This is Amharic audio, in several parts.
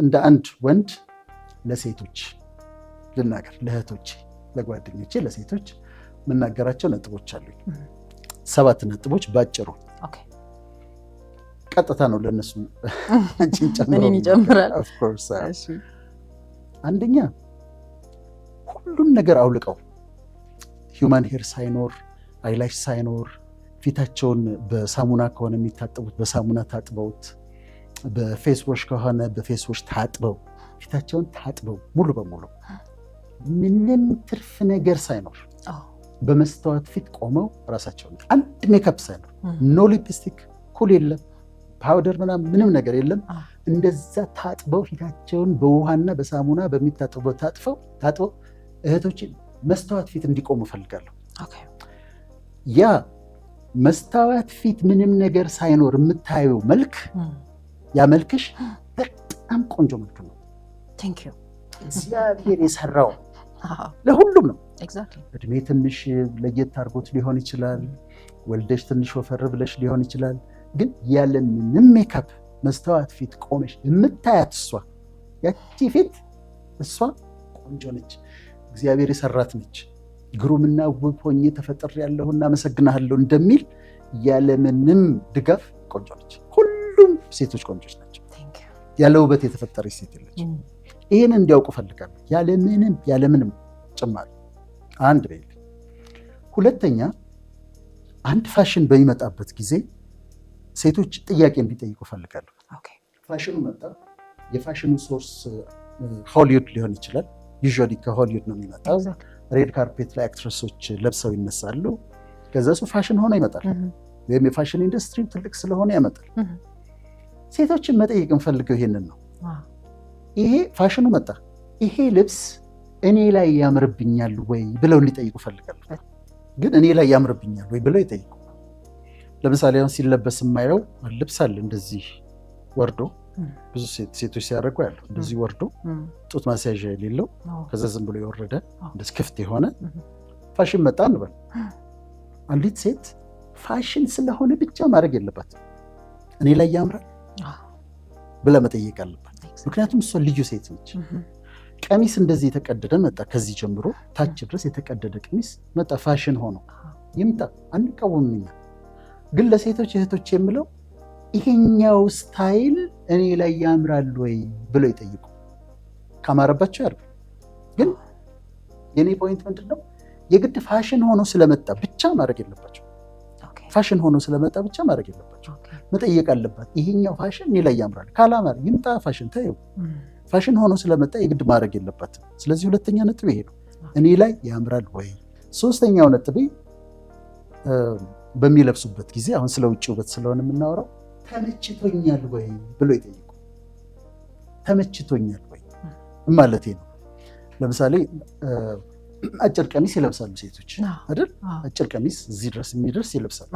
እንደ አንድ ወንድ ለሴቶች ልናገር፣ ለእህቶቼ፣ ለጓደኞቼ፣ ለሴቶች የምናገራቸው ነጥቦች አሉኝ። 7 ነጥቦች ባጭሩ። ቀጥታ ነው ለነሱ እኔን ይጨምራል። ኦፍ ኮርስ። አንደኛ ሁሉን ነገር አውልቀው ሂውማን ሄር ሳይኖር አይላሽ ሳይኖር ፊታቸውን በሳሙና ከሆነ የሚታጠቡት በሳሙና ታጥበውት፣ በፌስ ዋሽ ከሆነ በፌስ ዋሽ ታጥበው ፊታቸውን ታጥበው ሙሉ በሙሉ ምንም ትርፍ ነገር ሳይኖር በመስተዋት ፊት ቆመው ራሳቸውን አንድ ሜካፕ ሳይኖር ኖ ሊፕስቲክ ኩል የለም ፓውደር ምንም ነገር የለም። እንደዛ ታጥበው ፊታቸውን በውሃና በሳሙና በሚታጥበው ታጥበው እህቶች መስተዋት ፊት እንዲቆሙ እፈልጋለሁ። ያ መስተዋት ፊት ምንም ነገር ሳይኖር የምታየው መልክ ያ መልክሽ በጣም ቆንጆ መልክ ነው። እግዚአብሔር የሰራው ለሁሉም ነው። እድሜ ትንሽ ለየት አድርጎት ሊሆን ይችላል። ወልደሽ ትንሽ ወፈር ብለሽ ሊሆን ይችላል። ግን ያለ ምንም ሜካፕ መስተዋት ፊት ቆመሽ የምታያት እሷ ያቺ ፊት እሷ ቆንጆ ነች፣ እግዚአብሔር የሰራት ነች፣ ግሩምና ውብ ሆኜ ተፈጥሬያለሁና አመሰግናለሁ እንደሚል ያለ ምንም ድጋፍ ቆንጆ ነች። ሁሉም ሴቶች ቆንጆች ናቸው። ያለ ውበት የተፈጠረች ሴት የለች። ይህን እንዲያውቁ ፈልጋለሁ። ያለ ምንም ጭማሪ። አንድ በይል። ሁለተኛ አንድ ፋሽን በሚመጣበት ጊዜ ሴቶች ጥያቄ እንዲጠይቁ ፈልጋለሁ። ፋሽኑ መጣ። የፋሽኑ ሶርስ ሆሊውድ ሊሆን ይችላል። ዩዥዋሊ ከሆሊውድ ነው የሚመጣው። ሬድ ካርፔት ላይ አክትረሶች ለብሰው ይነሳሉ። ከዛ እሱ ፋሽን ሆኖ ይመጣል። ወይም የፋሽን ኢንዱስትሪ ትልቅ ስለሆነ ያመጣል። ሴቶችን መጠየቅ እንፈልገው ይሄንን ነው። ይሄ ፋሽኑ መጣ፣ ይሄ ልብስ እኔ ላይ ያምርብኛል ወይ ብለው እንዲጠይቁ ፈልጋለሁ። ግን እኔ ላይ ያምርብኛል ወይ ብለው ይጠይቁ። ለምሳሌ አሁን ሲለበስ የማየው ልብስ አለ እንደዚህ ወርዶ፣ ብዙ ሴቶች ሲያደርጉ ያለው እንደዚህ ወርዶ ጡት ማስያዣ የሌለው ከዛ ዝም ብሎ የወረደ እንደዚህ ክፍት የሆነ ፋሽን መጣ እንበል። አንዲት ሴት ፋሽን ስለሆነ ብቻ ማድረግ የለባትም። እኔ ላይ ያምራል ብላ መጠየቅ አለባት። ምክንያቱም እሷ ልዩ ሴት ነች። ቀሚስ እንደዚህ የተቀደደ መጣ፣ ከዚህ ጀምሮ ታች ድረስ የተቀደደ ቀሚስ መጣ፣ ፋሽን ሆኖ ይምጣ፣ አንቃወምኛ። ግን ለሴቶች እህቶች የምለው ይሄኛው ስታይል እኔ ላይ ያምራል ወይ ብለው ይጠይቁ። ካማረባቸው ያርጉ። ግን የኔ ፖይንት ምንድነው? የግድ ፋሽን ሆኖ ስለመጣ ብቻ ማድረግ የለባቸው። ፋሽን ሆኖ ስለመጣ ብቻ ማድረግ የለባቸው። መጠየቅ አለባት። ይሄኛው ፋሽን እኔ ላይ ያምራል፣ ካላማረ ይምጣ፣ ፋሽን ታየው። ፋሽን ሆኖ ስለመጣ የግድ ማድረግ የለባትም። ስለዚህ ሁለተኛ ነጥብ ይሄ ነው፣ እኔ ላይ ያምራል ወይ። ሶስተኛው ነጥብ በሚለብሱበት ጊዜ አሁን ስለ ውጭ ውበት ስለሆነ የምናወራው ተመችቶኛል ወይ ብሎ ይጠይቁ። ተመችቶኛል ወይ ማለት ነው። ለምሳሌ አጭር ቀሚስ ይለብሳሉ ሴቶች አይደል? አጭር ቀሚስ እዚህ ድረስ የሚደርስ ይለብሳሉ።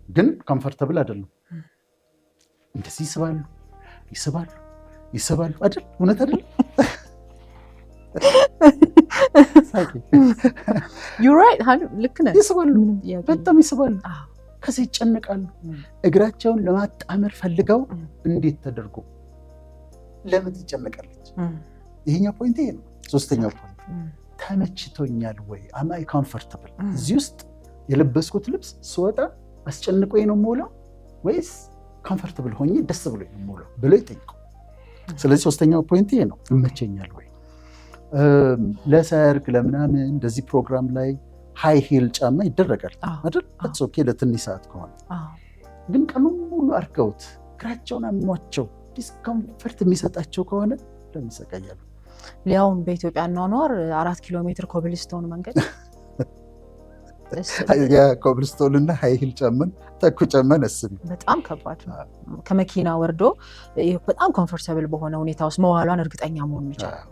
ግን ኮምፎርታብል አይደለም። እንደዚህ ይስባሉ አይደል? እውነት አይደል? ልክ ነህ። ይስባሉ፣ በጣም ይስባሉ። ከዚህ ይጨነቃሉ። እግራቸውን ለማጣመር ፈልገው እንዴት ተደርጎ ለምን ትጨነቃለች? ይሄኛው ፖይንት ይሄ ነው። ሶስተኛው ፖይንት ተመችቶኛል ወይ? አማይ ኮምፎርታብል? እዚህ ውስጥ የለበስኩት ልብስ ስወጣ አስጨንቆኝ ነው የምውለው ወይስ ኮምፎርታብል ሆኜ ደስ ብሎኝ ነው የምውለው ብለው ይጠይቁ። ስለዚህ ሶስተኛው ፖይንት ይሄ ነው፣ ይመቸኛል ወይ። ለሰርግ ለምናምን እንደዚህ ፕሮግራም ላይ ሃይ ሂል ጫማ ይደረጋል አይደል? ኦኬ ለትንሽ ሰዓት ከሆነ ግን ቀኑን ሙሉ አድርገውት እግራቸውን አሟቸው ዲስኮምፈርት የሚሰጣቸው ከሆነ ለምን ይሰቃያሉ? ሊያውም በኢትዮጵያ ኗኗር 4 ኪሎ ሜትር ኮብልስቶን መንገድ ያ ኮብልስቶንና ሃይ ሂል ጫማን ተኩ ጫማን አስቢ፣ በጣም ከባድ ነው። ከመኪና ወርዶ በጣም ኮምፎርታብል በሆነ ሁኔታ ውስጥ መዋሏን እርግጠኛ መሆን ይቻላል።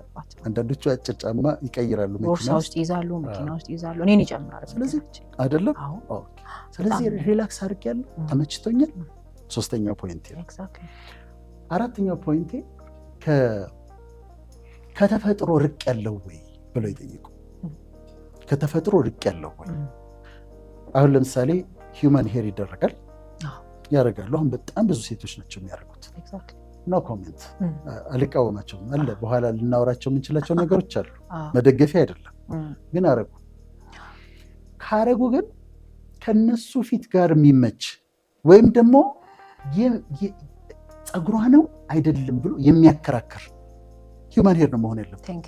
አንዳንዶቹ አጭር ጫማ ይቀይራሉ፣ ቦርሳ ውስጥ ይዛሉ፣ መኪና ውስጥ ይዛሉ። እኔን ይጨምራል። ስለዚህ አይደለም። ስለዚህ ሪላክስ አድርጌያለሁ፣ ተመችቶኛል። ሶስተኛው ፖይንቴ። አራተኛው ፖይንቴ ከተፈጥሮ ርቅ ያለው ወይ ብለው ይጠይቁ። ከተፈጥሮ ርቅ ያለው ወይ? አሁን ለምሳሌ ሂውማን ሄር ይደረጋል፣ ያደርጋሉ። አሁን በጣም ብዙ ሴቶች ናቸው የሚያደርጉት። ኖ ኮሜንት አልቃወማቸውም። አለ በኋላ ልናወራቸው የምንችላቸው ነገሮች አሉ። መደገፊያ አይደለም ግን አረጉ። ካረጉ ግን ከነሱ ፊት ጋር የሚመች ወይም ደግሞ ፀጉሯ ነው አይደለም ብሎ የሚያከራክር ሂውማን ሄር ነው መሆን የለበትም።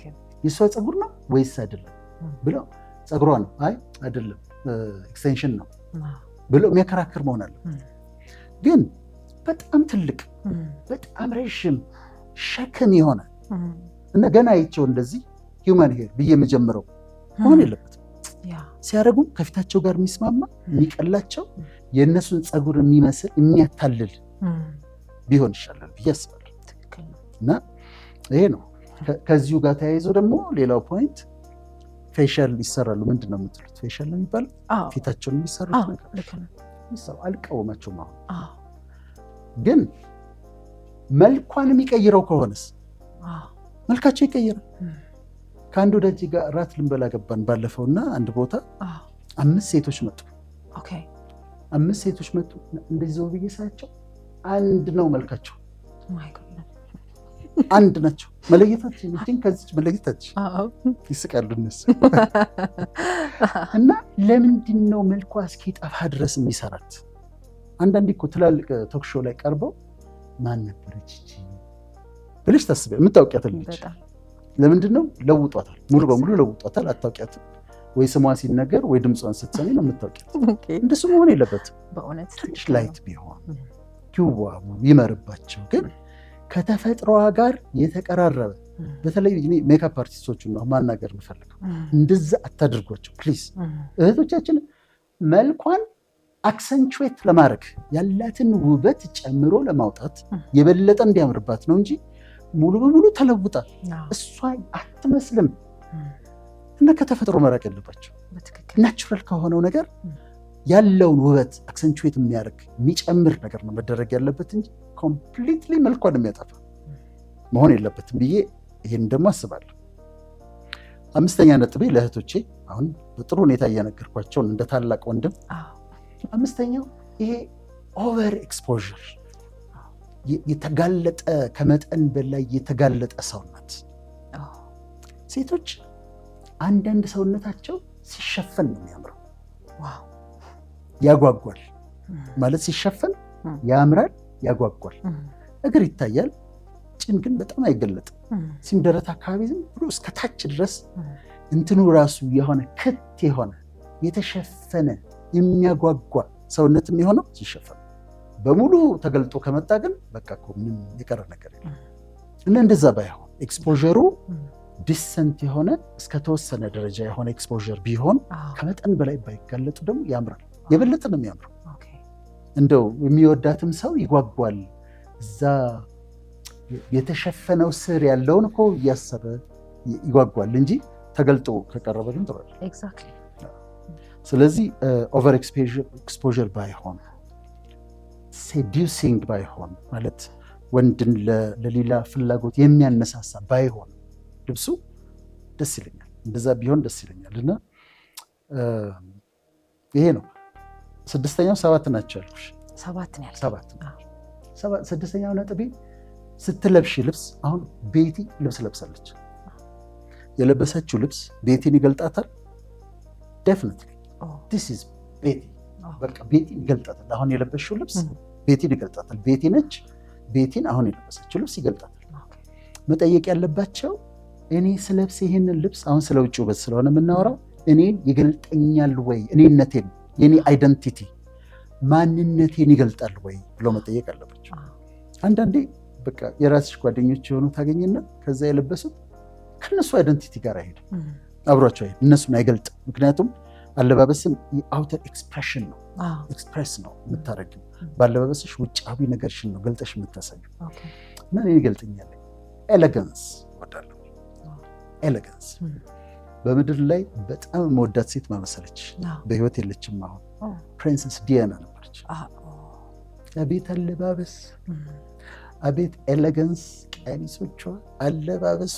የእሷ ፀጉር ነው ወይስ አይደለም ብሎ ፀጉሯ ነው አይ አይደለም ኤክስቴንሽን ነው ብሎ የሚያከራክር መሆን አለበት። ግን በጣም ትልቅ በጣም ረዥም ሸክም የሆነ እና ገና አይቼው እንደዚህ ሂውማን ሄር ብዬ የምጀምረው መሆን የለበትም። ሲያደርጉም ከፊታቸው ጋር የሚስማማ የሚቀላቸው የእነሱን ፀጉር የሚመስል የሚያታልል ቢሆን ይሻላል ብዬ አስባለሁ። እና ይሄ ነው። ከዚሁ ጋር ተያይዞ ደግሞ ሌላው ፖይንት ፌሻል ይሰራሉ። ምንድን ነው የምትሉት? ፌሻል ነው የሚባለው ፊታቸውን የሚሰሩት ነገር አልቃወማቸውም። አሁን ግን መልኳን የሚቀይረው ከሆነስ መልካቸው ይቀይራል። ከአንድ ወዳጅ ጋር እራት ልንበላ ገባን ባለፈውና አንድ ቦታ 5 ሴቶች መጡ። 5 ሴቶች መጡ። እንደዚህ ዘው ብዬ ሳያቸው አንድ ነው መልካቸው፣ አንድ ናቸው። መለየታችን እንትን ከዚች መለየታችን ይስቃሉ እነሱ። እና ለምንድን ነው መልኳ እስኪጠፋ ድረስ የሚሰራት? አንዳንዴ እኮ ትላልቅ ቶክ ሾው ላይ ቀርበው ማን ነበረች እቺ ብለሽ ታስቢያለሽ። የምታውቂያት ልጅ ለምንድን ነው ለውጧታል፣ ሙሉ በሙሉ ለውጧታል። አታውቂያትም ወይ ስሟ ሲነገር ወይ ድምጿን ስትሰሚ ነው የምታውቂያት። እንደሱ መሆን የለበትም። ትንሽ ላይት ቢሆን ይዋቡ ይመርባቸው። ግን ከተፈጥሮዋ ጋር የተቀራረበ በተለይ ሜካፕ አርቲስቶቹን ነው ማናገር የምፈልገው። እንደዛ አታድርጓቸው ፕሊዝ። እህቶቻችን መልኳን አክሰንቹዌት ለማድረግ ያላትን ውበት ጨምሮ ለማውጣት የበለጠ እንዲያምርባት ነው እንጂ ሙሉ በሙሉ ተለውጣ እሷ አትመስልም። እና ከተፈጥሮ መራቅ የለባቸው። ናቹራል ከሆነው ነገር ያለውን ውበት አክሰንቹዌት የሚያደርግ የሚጨምር ነገር ነው መደረግ ያለበት እንጂ ኮምፕሊትሊ መልኳን የሚያጠፋ መሆን የለበትም ብዬ ይህን ደግሞ አስባለሁ። 5ኛ ነጥቤ ለእህቶቼ አሁን በጥሩ ሁኔታ እያነገርኳቸውን እንደ ታላቅ ወንድም 5ኛው ይሄ ኦቨር ኤክስፖዠር፣ የተጋለጠ ከመጠን በላይ የተጋለጠ ሰውነት። ሴቶች አንዳንድ ሰውነታቸው ሲሸፈን ነው የሚያምረው። ያጓጓል ማለት ሲሸፈን ያምራል፣ ያጓጓል። እግር ይታያል፣ ጭን ግን በጣም አይገለጥም። ሲምደረት አካባቢ ዝም ብሎ እስከ ታች ድረስ እንትኑ ራሱ የሆነ ክት የሆነ የተሸፈነ የሚያጓጓ ሰውነት የሚሆነው ሲሸፈን፣ በሙሉ ተገልጦ ከመጣ ግን በቃ እኮ ምንም የቀረ ነገር የለም። እና እንደዛ ባይሆን ኤክስፖዠሩ ዲሰንት የሆነ እስከተወሰነ ደረጃ የሆነ ኤክስፖዠር ቢሆን ከመጠን በላይ ባይጋለጡ ደግሞ ያምራል። የበለጠ ነው የሚያምረው። እንደው የሚወዳትም ሰው ይጓጓል። እዛ የተሸፈነው ስር ያለውን እኮ እያሰበ ይጓጓል እንጂ ተገልጦ ከቀረበ ግን ጥሩ አይደለም። ስለዚህ ኦቨር ኤክስፖዠር ባይሆን፣ ሴዲዩሲንግ ባይሆን ማለት ወንድን ለሌላ ፍላጎት የሚያነሳሳ ባይሆን ልብሱ ደስ ይለኛል። እንደዛ ቢሆን ደስ ይለኛል። እና ይሄ ነው 6ኛው 7 ናቸው ያልኩሽ። 6ኛው ነጥቤ ስትለብሽ ልብስ። አሁን ቤቲ ልብስ ለብሳለች። የለበሰችው ልብስ ቤቲን ይገልጣታል። ዴፊኒትሊ ዲስ ኢዝ ቤቲ። በቃ ቤቲን ይገልጣታል። አሁን የለበስሽው ልብስ ቤቲን ይገልጣታል። ቤቲ ነች። ቤቲን አሁን የለበሰችው ልብስ ይገልጣታል። መጠየቅ ያለባቸው እኔ ስለብስ ይሄንን ልብስ አሁን ስለ ውጭ ውበት ስለሆነ የምናወራው እኔን ይገልጠኛል ወይ፣ እኔነቴን፣ የኔ አይደንቲቲ ማንነቴን ይገልጣል ወይ ብሎ መጠየቅ አለባቸው። አንዳንዴ በቃ የራስሽ ጓደኞች የሆኑ ታገኝና ከዛ የለበሱት ከነሱ አይደንቲቲ ጋር አይሄድ፣ አብሯቸው አይሄድ፣ እነሱን አይገልጥም። ምክንያቱም አለባበስም የአውተር ኤክስፕሬሽን ነው፣ ኤክስፕሬስ ነው የምታደርጊው። ባለባበስሽ ውጫዊ ነገርሽን ነው ገልጠሽ የምታሳዩ። እና እኔን ይገልጠኛል። ኤሌጋንስ ወዳለሁ። ኤሌጋንስ በምድር ላይ በጣም መወዳት ሴት ማመሰለች በህይወት የለችም። አሁን ፕሪንሰስ ዲያና ነበረች። አቤት አለባበስ፣ አቤት ኤሌጋንስ፣ ቀሚሶቿ፣ አለባበሷ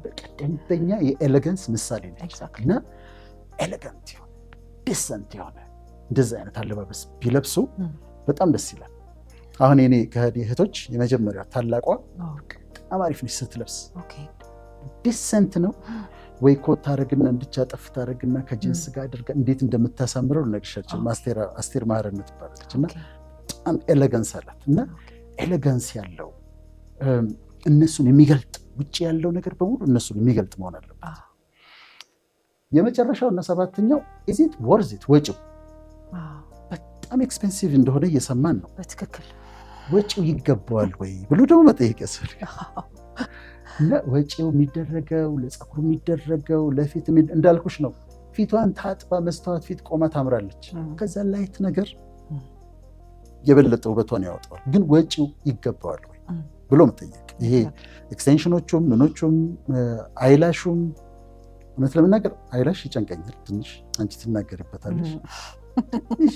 በቀደምተኛ የኤሌጋንስ ምሳሌ ነች። እና ኤሌጋንት የሆነ ዲሰንት የሆነ እንደዚህ አይነት አለባበስ ቢለብሱ በጣም ደስ ይላል። አሁን እኔ ከህዲ እህቶች የመጀመሪያ ታላቋ በጣም አሪፍ ነች ስትለብስ፣ ዲሰንት ነው ወይ ኮት ታደርግና እንድቻጠፍ ታደርግና ከጂንስ ጋር አድርጋ እንዴት እንደምታሳምረው ልነግርሻቸው። አስቴር ማህረነት ትባላለች እና በጣም ኤሌጋንስ አላት እና ኤሌጋንስ ያለው እነሱን የሚገልጥ ውጭ ያለው ነገር በሙሉ እነሱን የሚገልጥ መሆን አለበት። የመጨረሻው እና ሰባተኛው ኢዚት ወርዚት ወጪው በጣም ኤክስፔንሲቭ እንደሆነ እየሰማን ነው። በትክክል ወጪው ይገባዋል ወይ ብሎ ደግሞ መጠየቅ ያስፈልጋል። እና ወጪው የሚደረገው ለፀጉሩ የሚደረገው ለፊት እንዳልኩሽ ነው። ፊቷን ታጥባ መስተዋት ፊት ቆማ ታምራለች። ከዛ ላይት ነገር የበለጠ ውበቷን ያወጣዋል። ግን ወጪው ይገባዋል ወይ ብሎ መጠየቅ። ይሄ ኤክስቴንሽኖቹም ምኖቹም አይላሹም፣ እውነት ለመናገር አይላሽ ይጨንቀኛል ትንሽ። አንቺ ትናገርበታለሽ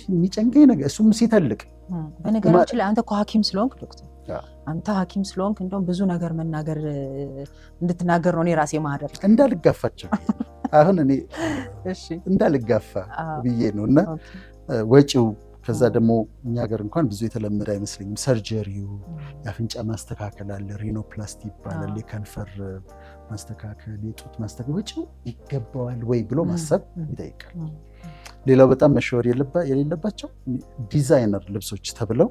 የሚጨንቀኝ ነገር እሱም ሲተልቅ። በነገራችን ላይ አንተ እኮ ሐኪም ስለሆንክ ዶክተር፣ አንተ ሐኪም ስለሆንክ እንደውም ብዙ ነገር መናገር እንድትናገር ነው እኔ ራሴ ማህደር እንዳልጋፋቸው አሁን እኔ እንዳልጋፋ ብዬ ነው። እና ወጪው ከዛ ደግሞ እኛ ሀገር እንኳን ብዙ የተለመደ አይመስለኝም። ሰርጀሪው የአፍንጫ ማስተካከል አለ፣ ሪኖፕላስቲ ይባላል፣ የከንፈር ማስተካከል፣ የጡት ማስተካከል። ወጪው ይገባዋል ወይ ብሎ ማሰብ ይጠይቃል። ሌላው በጣም መሸወር የሌለባቸው ዲዛይነር ልብሶች ተብለው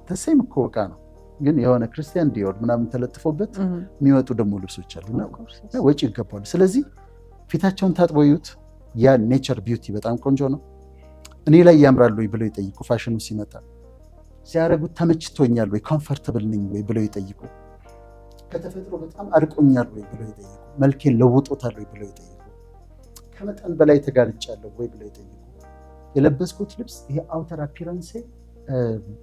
ተሰይም እኮ ዕቃ ነው፣ ግን የሆነ ክርስቲያን ዲዮር ምናምን ተለጥፎበት የሚወጡ ደግሞ ልብሶች አሉና ወጪ ይገባዋል። ስለዚህ ፊታቸውን ታጥበው ይዩት። ያ ኔቸር ቢዩቲ በጣም ቆንጆ ነው። እኔ ላይ ያምራል ወይ ብለው ይጠይቁ። ፋሽኑ ሲመጣ ሲያደርጉት ተመችቶኛል ወይ ኮምፈርተብል ነኝ ወይ ብለው ይጠይቁ። ከተፈጥሮ በጣም አርቆኛል ወይ ብለው ይጠይቁ። መልኬን ለውጦታል ወይ ብለው ይጠይቁ። ከመጠን በላይ ተጋልጫለሁ ወይ ብለው ይጠይቁ። የለበስኩት ልብስ ይሄ አውተር አፒራንሴ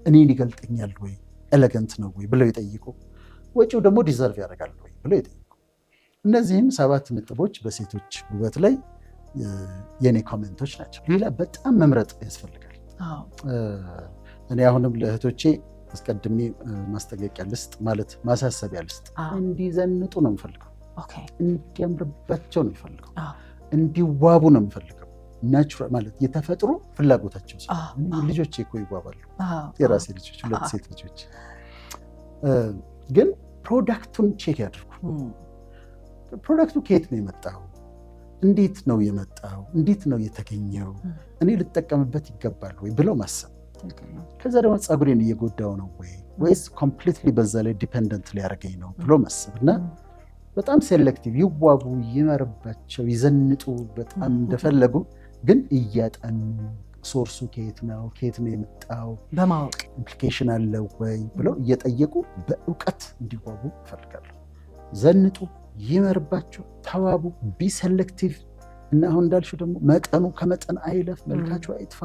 እኔን ይገልጠኛል ወይ ኤሌገንት ነው ወይ ብለው ይጠይቁ። ወጪው ደግሞ ዲዘርቭ ያደርጋል ወይ ብለው ይጠይቁ። እነዚህም 7 ነጥቦች በሴቶች ውበት ላይ የኔ ኮሜንቶች ናቸው። ሌላ በጣም መምረጥ ያስፈልጋል። እኔ አሁንም ለእህቶቼ አስቀድሜ ማስጠንቀቂያ ልስጥ፣ ማለት ማሳሰቢያ ልስጥ። እንዲዘንጡ ነው የምፈልገው፣ እንዲያምርባቸው ነው የምፈልገው፣ እንዲዋቡ ነው የምፈልገው። ናቹራል ማለት የተፈጥሮ ፍላጎታቸው ልጆቼ እኮ ይዋባሉ። የራሴ ልጆች 2 ሴት ልጆች። ግን ፕሮዳክቱን ቼክ ያድርጉ። ፕሮዳክቱ ከየት ነው የመጣው? እንዴት ነው የመጣው? እንዴት ነው የተገኘው? እኔ ልጠቀምበት ይገባል ወይ ብለው ማሰብ። ከዛ ደግሞ ፀጉሬን እየጎዳው ነው ወይ ወይስ ኮምፕሊትሊ በዛ ላይ ዲፔንደንት ሊያደርገኝ ነው ብሎ ማሰብ እና በጣም ሴሌክቲቭ ይዋቡ፣ ይመርባቸው፣ ይዘንጡ በጣም እንደፈለጉ፣ ግን እያጠኑ ሶርሱ ከየት ነው የመጣው በማወቅ ኢምፕሊኬሽን አለው ወይ ብለው እየጠየቁ በእውቀት እንዲዋቡ እፈልጋለሁ። ዘንጡ፣ ይመርባቸው፣ ተዋቡ፣ ቢ ሴሌክቲቭ እና አሁን እንዳልሽው ደግሞ መጠኑ ከመጠን አይለፍ፣ መልካቸው አይጥፋ።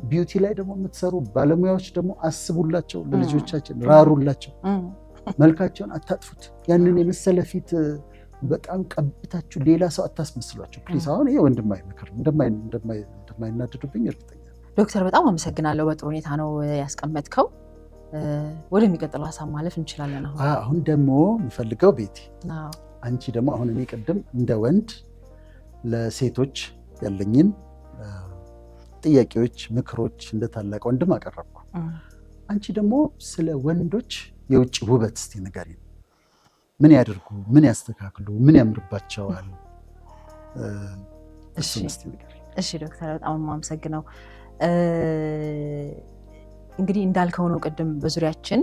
ቢዩቲ ላይ ደግሞ የምትሰሩ ባለሙያዎች ደግሞ አስቡላቸው፣ ለልጆቻችን ራሩላቸው፣ መልካቸውን አታጥፉት። ያንን የመሰለ ፊት በጣም ቀብታችሁ ሌላ ሰው አታስመስሏቸው ፕሊዝ። አሁን ይሄ ወንድማዊ ምክር እንደማይናደዱብኝ እርግጠኛ ዶክተር፣ በጣም አመሰግናለሁ። በጥሩ ሁኔታ ነው ያስቀመጥከው። ወደሚቀጥለው ሀሳብ ማለፍ እንችላለን። አሁን ደግሞ የምፈልገው ቤቲ፣ አንቺ ደግሞ አሁን እኔ ቅድም እንደ ወንድ ለሴቶች ያለኝን ጥያቄዎች፣ ምክሮች እንደ ታላቅ ወንድም አቀረብኩ። አንቺ ደግሞ ስለ ወንዶች የውጭ ውበት እስቲ ንገሪኝ። ምን ያደርጉ? ምን ያስተካክሉ? ምን ያምርባቸዋል? እሺ ዶክተር፣ በጣም የማመሰግነው። እንግዲህ እንዳልከው ነው ቅድም በዙሪያችን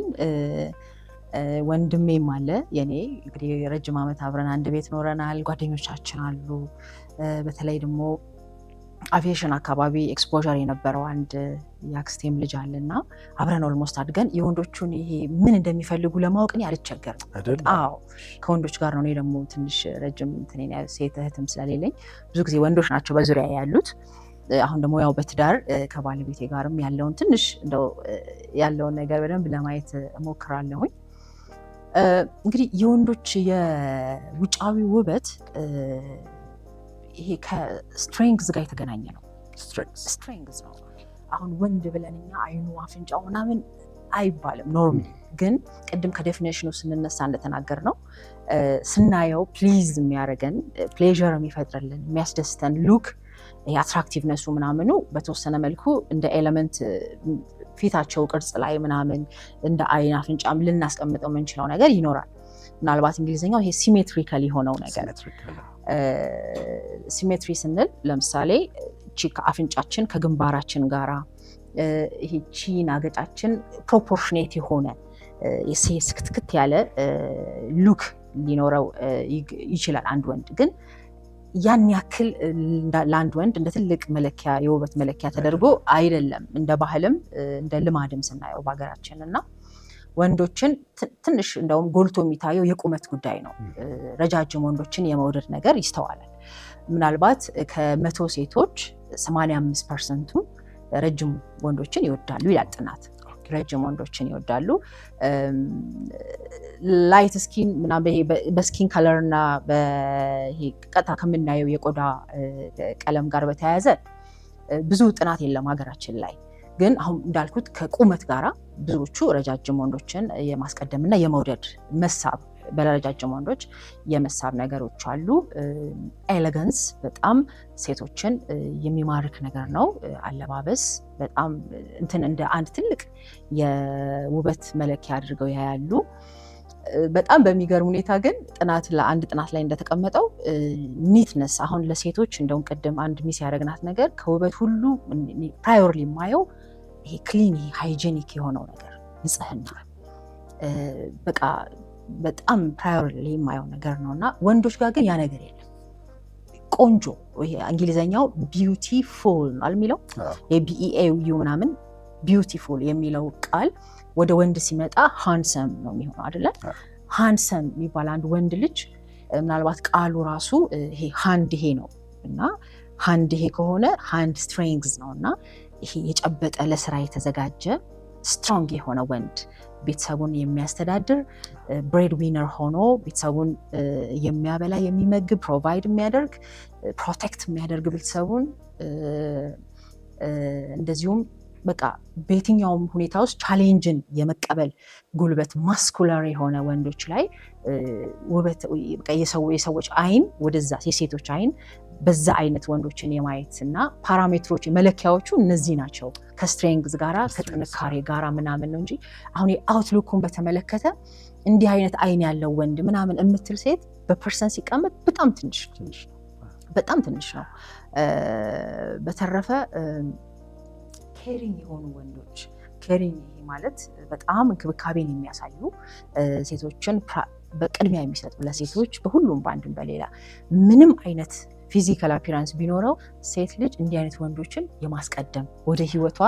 ወንድሜም አለ የኔ። እንግዲህ ረጅም ዓመት አብረን አንድ ቤት ኖረናል። ጓደኞቻችን አሉ። በተለይ ደግሞ አቪዬሽን አካባቢ ኤክስፖዠር የነበረው አንድ የአክስቴም ልጅ አለና አብረን ኦልሞስት አድገን የወንዶቹን ይሄ ምን እንደሚፈልጉ ለማወቅ እኔ አልቸገርም። አዎ ከወንዶች ጋር ነው። እኔ ደግሞ ትንሽ ረጅም ሴት እህትም ስለሌለኝ ብዙ ጊዜ ወንዶች ናቸው በዙሪያ ያሉት። አሁን ደግሞ ያው በትዳር ከባለቤቴ ጋርም ያለውን ትንሽ እንደው ያለውን ነገር በደንብ ለማየት እሞክራለሁኝ። እንግዲህ የወንዶች የውጫዊ ውበት ይሄ ከስትሬንግዝ ጋር የተገናኘ ነው። ስትሬንግዝ ነው። አሁን ወንድ ብለንኛ አይኑ አፍንጫው ምናምን አይባልም ኖርማሊ። ግን ቅድም ከዴፊኔሽኑ ስንነሳ እንደተናገር ነው ስናየው ፕሊዝ የሚያደርገን ፕሌዥር የሚፈጥርልን የሚያስደስተን ሉክ ይሄ አትራክቲቭነሱ ምናምኑ በተወሰነ መልኩ እንደ ኤሌመንት ፊታቸው ቅርጽ ላይ ምናምን እንደ አይን አፍንጫም ልናስቀምጠው የምንችለው ነገር ይኖራል። ምናልባት እንግሊዝኛው ይሄ ሲሜትሪካል የሆነው ነገር ሲሜትሪ ስንል ለምሳሌ አፍንጫችን ከግንባራችን ጋራ ይሄ ቺን አገጫችን ፕሮፖርሽኔት የሆነ ስክትክት ያለ ሉክ ሊኖረው ይችላል። አንድ ወንድ ግን ያን ያክል ለአንድ ወንድ እንደ ትልቅ መለኪያ የውበት መለኪያ ተደርጎ አይደለም፣ እንደ ባህልም እንደ ልማድም ስናየው በሀገራችን እና ወንዶችን ትንሽ እንደውም ጎልቶ የሚታየው የቁመት ጉዳይ ነው። ረጃጅም ወንዶችን የመውደድ ነገር ይስተዋላል። ምናልባት ከ100 ሴቶች 85%ቱ ረጅም ወንዶችን ይወዳሉ ይላል ጥናት። ረጅም ወንዶችን ይወዳሉ። ላይት ስኪን ምናምን በስኪን ከለር እና ቀጥታ ከምናየው የቆዳ ቀለም ጋር በተያያዘ ብዙ ጥናት የለም ሀገራችን ላይ። ግን አሁን እንዳልኩት ከቁመት ጋራ ብዙዎቹ ረጃጅም ወንዶችን የማስቀደምና የመውደድ መሳብ በረጃጅም ወንዶች የመሳብ ነገሮች አሉ። ኤሌጋንስ በጣም ሴቶችን የሚማርክ ነገር ነው። አለባበስ በጣም እንደ አንድ ትልቅ የውበት መለኪያ አድርገው ያያሉ። በጣም በሚገርም ሁኔታ ግን አንድ ጥናት ላይ እንደተቀመጠው ኒትነስ አሁን ለሴቶች እንደውም ቅድም አንድ ሚስ ያደረግናት ነገር ከውበት ሁሉ ፕራዮርሊ የማየው ይሄ ክሊን ሃይጂኒክ የሆነው ነገር ንጽህና በቃ በጣም ፕራዮሪቲ የማየው ነገር ነው እና ወንዶች ጋር ግን ያ ነገር የለም። ቆንጆ ይሄ እንግሊዘኛው ቢዩቲፉል ነው የሚለው የቢኢኤዩ ምናምን ቢዩቲፉል የሚለው ቃል ወደ ወንድ ሲመጣ ሃንሰም ነው የሚሆነው አይደለ? ሃንሰም የሚባል አንድ ወንድ ልጅ ምናልባት ቃሉ ራሱ ይሄ ሃንድ ይሄ ነው እና ሃንድ ይሄ ከሆነ ሃንድ ስትሬንግዝ ነው እና ይሄ የጨበጠ ለስራ የተዘጋጀ ስትሮንግ የሆነ ወንድ ቤተሰቡን የሚያስተዳድር ብሬድ ዊነር ሆኖ ቤተሰቡን የሚያበላ የሚመግብ ፕሮቫይድ የሚያደርግ ፕሮቴክት የሚያደርግ ቤተሰቡን እንደዚሁም በቃ በየትኛውም ሁኔታ ውስጥ ቻሌንጅን የመቀበል ጉልበት ማስኩላር የሆነ ወንዶች ላይ ውበት የሰዎች አይን ወደዛ የሴቶች አይን በዛ አይነት ወንዶችን የማየት እና ፓራሜትሮች መለኪያዎቹ እነዚህ ናቸው። ከስትሬንግዝ ጋራ ከጥንካሬ ጋራ ምናምን ነው እንጂ አሁን የአውትሉኩን በተመለከተ እንዲህ አይነት አይን ያለው ወንድ ምናምን የምትል ሴት በፐርሰንት ሲቀመጥ በጣም ትንሽ ነው። በተረፈ ኬሪንግ የሆኑ ወንዶች ኬሪንግ ማለት በጣም እንክብካቤን የሚያሳዩ ሴቶችን በቅድሚያ የሚሰጡ ለሴቶች በሁሉም በአንድም በሌላ ምንም አይነት ፊዚካል አፒራንስ ቢኖረው ሴት ልጅ እንዲህ አይነት ወንዶችን የማስቀደም ወደ ህይወቷ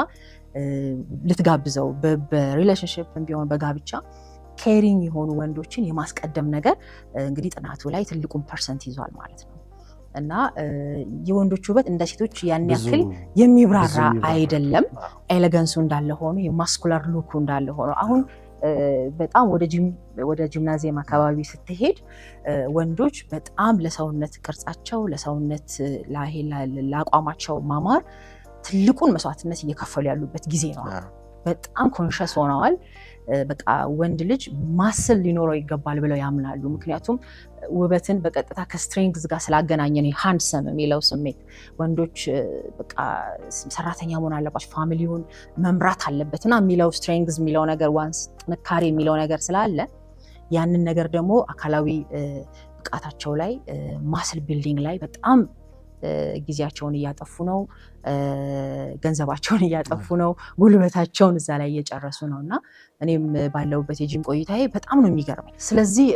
ልትጋብዘው በሪሌሽንሽፕ ቢሆን በጋብቻ ኬሪንግ የሆኑ ወንዶችን የማስቀደም ነገር እንግዲህ ጥናቱ ላይ ትልቁን ፐርሰንት ይዟል ማለት ነው። እና የወንዶች ውበት እንደ ሴቶች ያን ያክል የሚብራራ አይደለም። ኤሌጋንሱ እንዳለ ሆኖ የማስኩላር ሉኩ እንዳለ ሆኖ አሁን በጣም ወደ ጂምናዚየም አካባቢ ስትሄድ ወንዶች በጣም ለሰውነት ቅርጻቸው ለሰውነት ለአቋማቸው ማማር ትልቁን መስዋዕትነት እየከፈሉ ያሉበት ጊዜ ነው። በጣም ኮንሸስ ሆነዋል። በቃ ወንድ ልጅ ማስል ሊኖረው ይገባል ብለው ያምናሉ። ምክንያቱም ውበትን በቀጥታ ከስትሬንግዝ ጋር ስላገናኘን ሃንድሰም የሚለው ስሜት ወንዶች በቃ ሰራተኛ መሆን አለባቸው፣ ፋሚሊውን መምራት አለበትና የሚለው ስትሬንግዝ የሚለው ነገር ዋንስ ጥንካሬ የሚለው ነገር ስላለ ያንን ነገር ደግሞ አካላዊ ብቃታቸው ላይ ማስል ቢልዲንግ ላይ በጣም ጊዜያቸውን እያጠፉ ነው፣ ገንዘባቸውን እያጠፉ ነው፣ ጉልበታቸውን እዛ ላይ እየጨረሱ ነው። እና እኔም ባለሁበት የጂም ቆይታዬ በጣም ነው የሚገርመኝ። ስለዚህ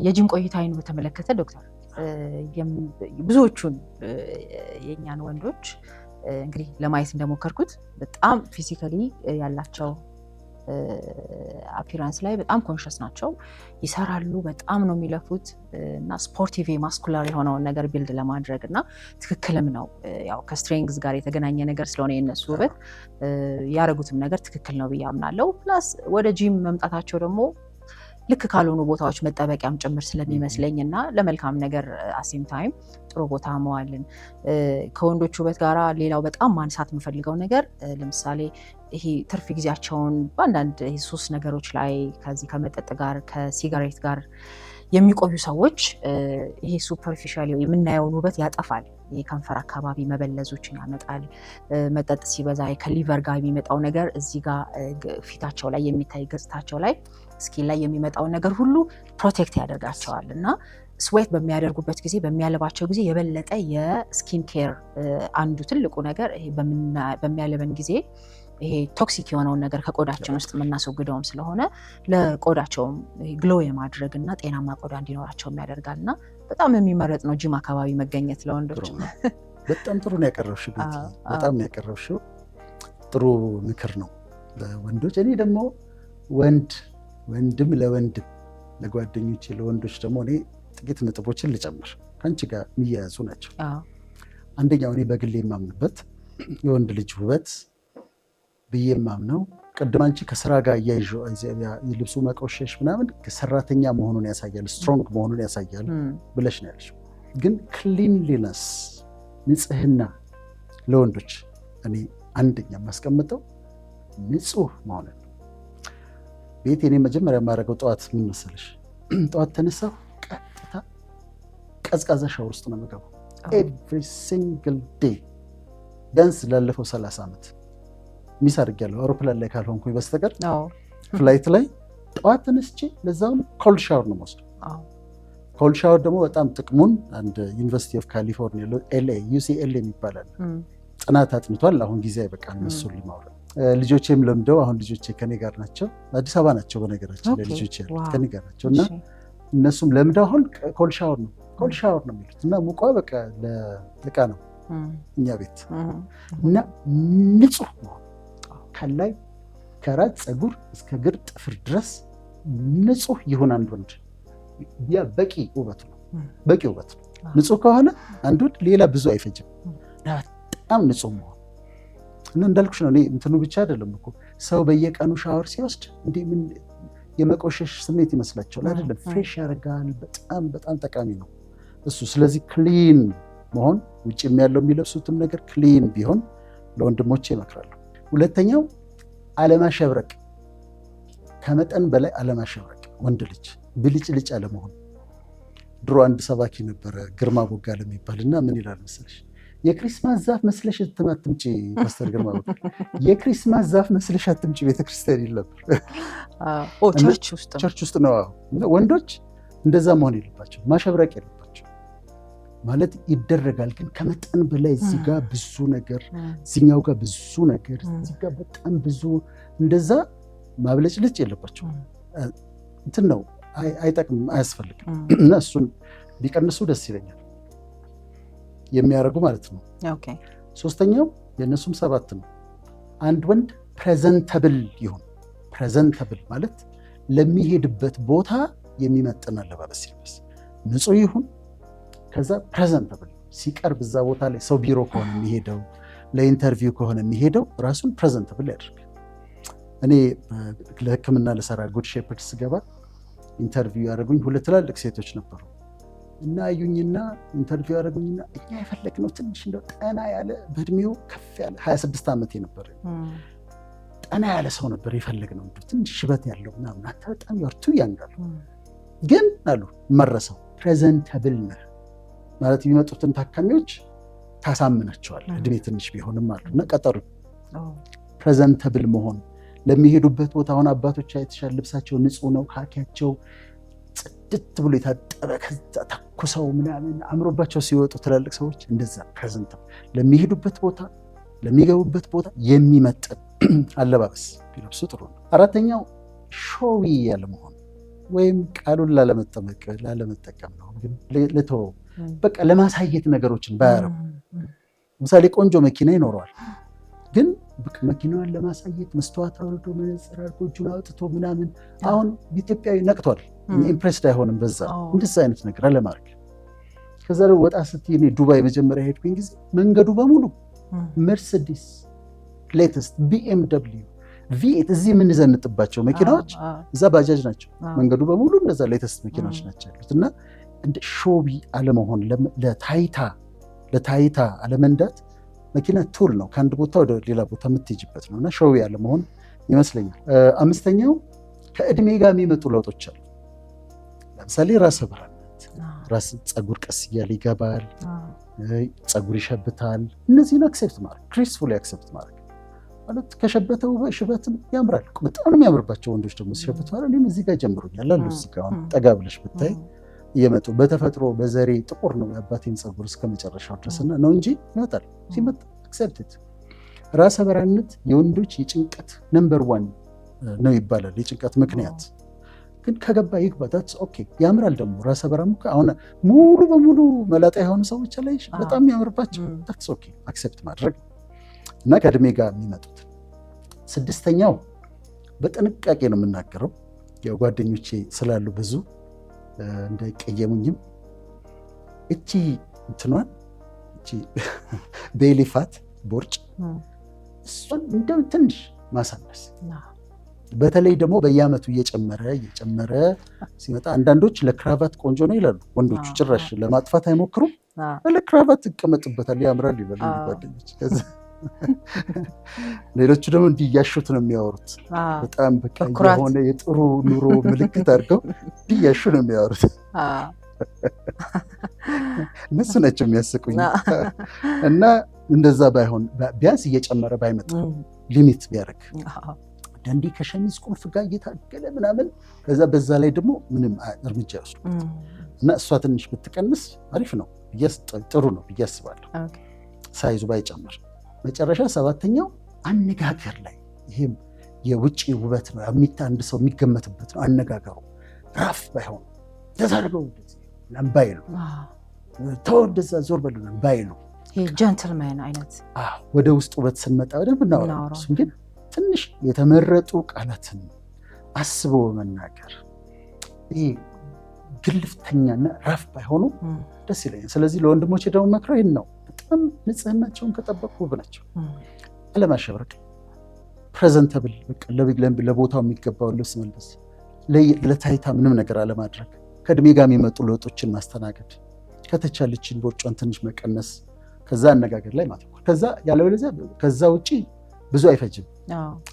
የጂም ቆይታዬን በተመለከተ ዶክተር ብዙዎቹን የእኛን ወንዶች እንግዲህ ለማየት እንደሞከርኩት በጣም ፊዚካሊ ያላቸው አፒራንስ ላይ በጣም ኮንሸስ ናቸው፣ ይሰራሉ፣ በጣም ነው የሚለፉት እና ስፖርቲቭ ማስኩላር የሆነውን ነገር ቢልድ ለማድረግ እና ትክክልም ነው። ያው ከስትሬንግዝ ጋር የተገናኘ ነገር ስለሆነ የነሱ ውበት ያደረጉትም ነገር ትክክል ነው ብዬ አምናለሁ። ፕላስ ወደ ጂም መምጣታቸው ደግሞ ልክ ካልሆኑ ቦታዎች መጠበቂያም ጭምር ስለሚመስለኝ እና ለመልካም ነገር አሴም ታይም ጥሩ ቦታ መዋልን ከወንዶች ውበት ጋራ ሌላው በጣም ማንሳት የምፈልገው ነገር ለምሳሌ ይሄ ትርፍ ጊዜያቸውን በአንዳንድ ሱስ ነገሮች ላይ ከዚህ ከመጠጥ ጋር ከሲጋሬት ጋር የሚቆዩ ሰዎች ይሄ ሱፐርፊሻል የምናየውን ውበት ያጠፋል። የከንፈር አካባቢ መበለዞችን ያመጣል። መጠጥ ሲበዛ ከሊቨር ጋር የሚመጣው ነገር እዚህ ጋር ፊታቸው ላይ የሚታይ ገጽታቸው ላይ ስኪን ላይ የሚመጣውን ነገር ሁሉ ፕሮቴክት ያደርጋቸዋል እና ስዌት በሚያደርጉበት ጊዜ በሚያለባቸው ጊዜ የበለጠ የስኪን ኬር አንዱ ትልቁ ነገር በሚያለበን ጊዜ ይሄ ቶክሲክ የሆነውን ነገር ከቆዳችን ውስጥ የምናስወግደውም ስለሆነ ለቆዳቸውም ግሎ የማድረግ እና ጤናማ ቆዳ እንዲኖራቸው ያደርጋል እና በጣም የሚመረጥ ነው ጂም አካባቢ መገኘት ለወንዶች። በጣም ጥሩ ነው ያቀረብሽው ቤቲ፣ በጣም ነው ያቀረብሽው። ጥሩ ምክር ነው ለወንዶች። እኔ ደግሞ ወንድም ለወንድም ለጓደኞቼ ለወንዶች ደግሞ እኔ ጥቂት ነጥቦችን ልጨምር ከአንቺ ጋር የሚያያዙ ናቸው። አንደኛው እኔ በግሌ የማምንበት የወንድ ልጅ ውበት ብዬ የማምነው ቅድም አንቺ ከስራ ጋር እያይዤው የልብሱ መቆሸሽ ምናምን ሰራተኛ መሆኑን ያሳያል፣ ስትሮንግ መሆኑን ያሳያል ብለሽ ነው ያልሽው። ግን ክሊንሊነስ ንጽህና ለወንዶች እኔ አንደኛ የማስቀምጠው ንጹህ መሆንን ነው። ቤት እኔ መጀመሪያ የማደርገው ጠዋት ምን መሰለሽ፣ ጠዋት ተነሳሁ ቀጥታ ቀዝቃዛ ሻወር ውስጥ ነው የምገባው ኤቭሪ ሲንግል ዴይ ቢያንስ ላለፈው 30 ዓመት ሚስ አድርጌያለሁ። አውሮፕላን ላይ ካልሆንኩኝ በስተቀር ፍላይት ላይ ጠዋት ተነስቼ ለዛውም ኮልድ ሻወር ነው የምወስደው። ኮልድ ሻወር ደግሞ በጣም ጥቅሙን አንድ ዩኒቨርሲቲ ኦፍ ካሊፎርኒያ LA UCLA የሚባላል ጥናት አጥንቷል። አሁን ጊዜ አይበቃም እነሱን ለማውራት። ልጆቼም ለምደው አሁን ልጆቼ ከኔ ጋር ናቸው፣ አዲስ አበባ ናቸው በነገራችን ላይ ልጆቼ ያሉት ከኔ ጋር ናቸው እና እነሱም ለምደው አሁን ኮልድ ሻወር ነው የሚሉት እና ሙቋ በቃ ለእቃ ነው እኛ ቤት እና ንጹህ ነው ከላይ ከራስ ፀጉር እስከ እግር ጥፍር ድረስ ንጹህ ይሁን አንድ ወንድ። ያ በቂ ውበት ነው። ንጹህ ከሆነ አንድ ወንድ ሌላ ብዙ አይፈጅም። በጣም ንጹህ መሆን እና እንዳልኩሽ ነው። እኔ እንትኑ ብቻ አይደለም እኮ ሰው በየቀኑ ሻወር ሲወስድ እንዴ ምን የመቆሸሽ ስሜት ይመስላቸዋል። አይደለም፣ ፍሬሽ ያደርጋል። በጣም በጣም ጠቃሚ ነው እሱ። ስለዚህ ክሊን መሆን ውጭም ያለው የሚለብሱትም ነገር ክሊን ቢሆን ለወንድሞቼ እመክራለሁ። ሁለተኛው አለማሸብረቅ፣ ከመጠን በላይ አለማሸብረቅ። ወንድ ልጅ ብልጭልጭ አለመሆን። ድሮ አንድ ሰባኪ ነበረ ግርማ ቦጋለ የሚባል እና ምን ይላል መሰለሽ፣ የክሪስማስ ዛፍ መስለሽ አትምጪ ፓስተር ግርማ ቦጋለ፣ የክሪስማስ ዛፍ መስለሽ አትምጪ ቤተክርስቲያን ይል ነበር። ቸርች ውስጥ ነው። ወንዶች እንደዛ መሆን የለባቸው፣ ማሸብረቅ የለባቸው። ማለት ይደረጋል ግን ከመጠን በላይ እዚህ ጋር ብዙ ነገር፣ እዚኛው ጋር ብዙ ነገር፣ እዚህ ጋር በጣም ብዙ እንደዛ ማብለጭልጭ የለባቸው። እንትን ነው አይጠቅምም፣ አያስፈልግም። እና እሱን ቢቀንሱ ደስ ይለኛል የሚያደርጉ ማለት ነው። ሶስተኛው የእነሱም 7 ነው። አንድ ወንድ ፕሬዘንተብል ይሁን። ፕሬዘንተብል ማለት ለሚሄድበት ቦታ የሚመጥን አለባበስ ይልበስ፣ ንጹህ ይሁን። ከዛ ፕሬዘንተብል ሲቀርብ እዛ ቦታ ላይ ሰው ቢሮ ከሆነ የሚሄደው ለኢንተርቪው ከሆነ የሚሄደው ራሱን ፕሬዘንተብል ያደርግ። እኔ ለሕክምና ለሰራ ጉድ ሼፐርድ ስገባ ኢንተርቪው ያደረጉኝ 2 ትላልቅ ሴቶች ነበሩ እና አዩኝና ኢንተርቪው ያደረጉኝና እኛ የፈለግነው ትንሽ እንደው ጠና ያለ በእድሜው ከፍ ያለ 26 ዓመት የነበረ ጠና ያለ ሰው ነበር የፈለግነው፣ ትንሽ ሽበት ያለው ምናምን። አንተ በጣም ያርቱ ያንጋሉ ግን አሉ መረሰው ፕሬዘንተብል ነህ ማለት የሚመጡትን ታካሚዎች ታሳምናቸዋል፣ እድሜ ትንሽ ቢሆንም አሉ እና ቀጠሩ። ፕሬዘንተብል መሆን ለሚሄዱበት ቦታ። አሁን አባቶች አይተሻል፣ ልብሳቸው ንጹህ ነው፣ ካኪያቸው ጽድት ብሎ የታጠበ ከዛ ተኩሰው ምናምን አምሮባቸው ሲወጡ ትላልቅ ሰዎች እንደዛ ፕሬዘንተብል ለሚሄዱበት ቦታ ለሚገቡበት ቦታ የሚመጥን አለባበስ ቢለብሱ ጥሩ ነው። 4ኛው ሾዊ ያለመሆን ወይም ቃሉን ላለመጠቀም ነው፣ ግን ልተወው በቃ ለማሳየት ነገሮችን ባያረጉ። ምሳሌ ቆንጆ መኪና ይኖረዋል፣ ግን መኪናዋን ለማሳየት መስተዋት አውርዶ መነጽር አድርጎ እጁን አውጥቶ ምናምን። አሁን ኢትዮጵያዊ ነቅቷል፣ ኢምፕሬስድ አይሆንም በዛ እንደዛ አይነት ነገር አለማድረግ። ከዛ ደግሞ ወጣ ስትይ እኔ ዱባይ መጀመሪያ ሄድኩኝ ጊዜ መንገዱ በሙሉ መርሴዲስ፣ ሌተስት BMW፣ ቪኤት እዚህ የምንዘንጥባቸው መኪናዎች እዛ ባጃጅ ናቸው። መንገዱ በሙሉ እንደዛ ሌተስት መኪናዎች ናቸው ያሉት እና እንደ ሾቢ አለመሆን፣ ለታይታ አለመንዳት። መኪና ቱል ነው፣ ከአንድ ቦታ ወደ ሌላ ቦታ የምትሄጅበት ነው እና ሾቢ አለመሆን ይመስለኛል። 5ኛው ከእድሜ ጋር የሚመጡ ለውጦች አሉ። ለምሳሌ ራሰ በራነት፣ ራስ ፀጉር ቀስ እያለ ይገባል፣ ፀጉር ይሸብታል። እነዚህን አክሴፕት ማድረግ ግሬስፉሊ አክሴፕት ማድረግ ማለት ከሸበተው ሽበትም ያምራል። በጣም ነው የሚያምርባቸው ወንዶች ደግሞ ሲሸብቱ ማለት እኔም እዚህ ጋር ጀምሮኛል አሉ። እዚህ ጋር ጠጋ ብለሽ ብታይ እየመጡ በተፈጥሮ በዘሬ ጥቁር ነው የአባቴን ፀጉር እስከ መጨረሻው ድረስና ነው እንጂ ይመጣል። ሲመጣ አክሴፕት። ራሰ በራነት የወንዶች የጭንቀት ነምበር 1 ነው ይባላል። የጭንቀት ምክንያት ግን ከገባ ይግባ። ታትስ ኦኬ። ያምራል ደግሞ ራሰ በራም አሁን ሙሉ በሙሉ መላጣ የሆኑ ሰዎች ላይ በጣም ያምርባቸው። ታትስ ኦኬ አክሴፕት ማድረግ እና ከእድሜ ጋር የሚመጡት። 6ኛው በጥንቃቄ ነው የምናገረው፣ ያው ጓደኞቼ ስላሉ ብዙ እንዳይቀየሙኝም እቺ እንትኗን እቺ ቤሊፋት ቦርጭ እሷን እንደው ትንሽ ማሳነስ፣ በተለይ ደግሞ በየአመቱ እየጨመረ ሲመጣ አንዳንዶች ለክራቫት ቆንጆ ነው ይላሉ ወንዶቹ፣ ጭራሽ ለማጥፋት አይሞክሩም። ለክራቫት ይቀመጥበታል ያምራል ይላሉ ጓደኞች። ሌሎቹ ደግሞ እንዲህ እያሹት ነው የሚያወሩት። በጣም በቃ የሆነ የጥሩ ኑሮ ምልክት አድርገው እንዲህ እያሹ ነው የሚያወሩት። እነሱ ናቸው የሚያስቁኝ። እና እንደዛ ባይሆን ቢያንስ እየጨመረ ባይመጣ ሊሚት ቢያደርግ አንዳንዴ ከሸሚዝ ቁልፍ ጋር እየታገለ ምናምን ከዛ በዛ ላይ ደግሞ ምንም እርምጃ ይወስዱ እና እሷ ትንሽ ብትቀንስ አሪፍ ነው፣ ጥሩ ነው ብዬ አስባለሁ። ሳይዙ ባይጨምር። መጨረሻ 7ኛው አነጋገር ላይ፣ ይሄም የውጭ ውበት ነው። አንድ ሰው የሚገመትበት ነው አነጋገሩ። ራፍ ባይሆን ተዛርገው ባይ ነው፣ ተው እንደዛ ዞር በሉ ባይ ነው። ይሄ ጀንትልማን አይነት። ወደ ውስጥ ውበት ስንመጣ በደንብ እናወራለን። እሱም ግን ትንሽ የተመረጡ ቃላትን አስቦ መናገር፣ ይሄ ግልፍተኛና ራፍ ባይሆኑ ደስ ይለኛል። ስለዚህ ለወንድሞቼ ደግሞ መክረው ይህን ነው፣ በጣም ንጽህናቸውን ከጠበቁ ውብ ናቸው። አለማሸብረቅ፣ ፕሬዘንተብል፣ ለቦታው የሚገባውን ልብስ መልበስ፣ ለታይታ ምንም ነገር አለማድረግ፣ ከእድሜ ጋር የሚመጡ ለውጦችን ማስተናገድ፣ ከተቻለችን ቦርጯን ትንሽ መቀነስ፣ ከዛ አነጋገር ላይ ማተኮር። ከዛ ያለበለዚያ ከዛ ውጭ ብዙ አይፈጅም።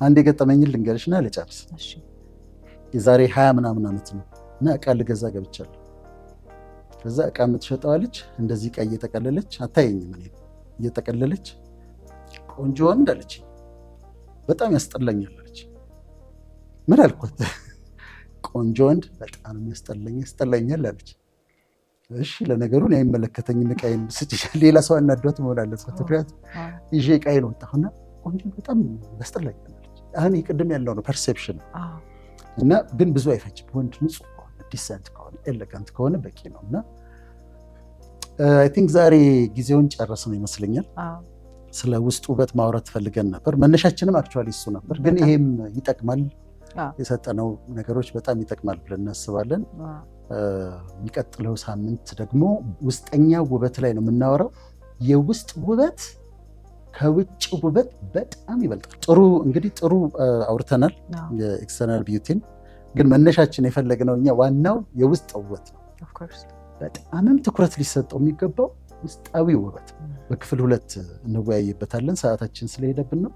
አንድ የገጠመኝን ልንገርሽና ልጨርስ። የዛሬ 20 ምናምን ዓመት ነው እና እቃ ልገዛ ገብቻለሁ። ከዛ እቃ የምትሸጠዋለች እንደዚህ እቃ እየጠቀለለች አታየኝም፣ እኔ እየጠቀለለች ቆንጆ ወንድ አለች፣ በጣም ያስጠላኛል አለች። ምን አልኳት? ቆንጆ ወንድ በጣም ያስጠላኛል አለች። እሺ ለነገሩ እኔ አይመለከተኝም፣ እቃዬን ስጭኝ፣ ሌላ ሰው አናዷት መሆን አለበት። ምክንያቱም ይዤ እቃዬን ወጣሁና ቆንጆ በጣም ያስጠላኛል አለች። አሁን ቅድም ያለው ነው ፐርሴፕሽን እና ግን ብዙ አይፈጅም። ወንድ ንጹህ ከሆነ ዲሰንት ከሆነ ኤሌጋንት ከሆነ በቂ ነው። እና አይ ቲንክ ዛሬ ጊዜውን ጨረስነው ይመስለኛል። ስለ ውስጥ ውበት ማውራት ፈልገን ነበር። መነሻችንም አክቹዋሊ እሱ ነበር፣ ግን ይሄም ይጠቅማል፣ የሰጠነው ነገሮች በጣም ይጠቅማል ብለን እናስባለን። የሚቀጥለው ሳምንት ደግሞ ውስጠኛ ውበት ላይ ነው የምናወራው። የውስጥ ውበት ከውጭ ውበት በጣም ይበልጣል። ጥሩ አውርተናል የኤክስተርናል ቢዩቲን፣ ግን መነሻችን የፈለግነው እኛ ዋናው የውስጥ ውበት ነው። በጣምም ትኩረት ሊሰጠው የሚገባው ውስጣዊ ውበት። በክፍል 2 እንወያይበታለን፣ ሰዓታችን ስለሄደብን ነው።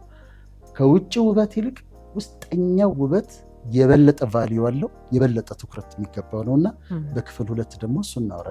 ከውጭ ውበት ይልቅ ውስጠኛው ውበት የበለጠ ቫልዩ አለው፣ የበለጠ ትኩረት የሚገባው ነውና በክፍል 2 ደግሞ እሱ እናወራለን።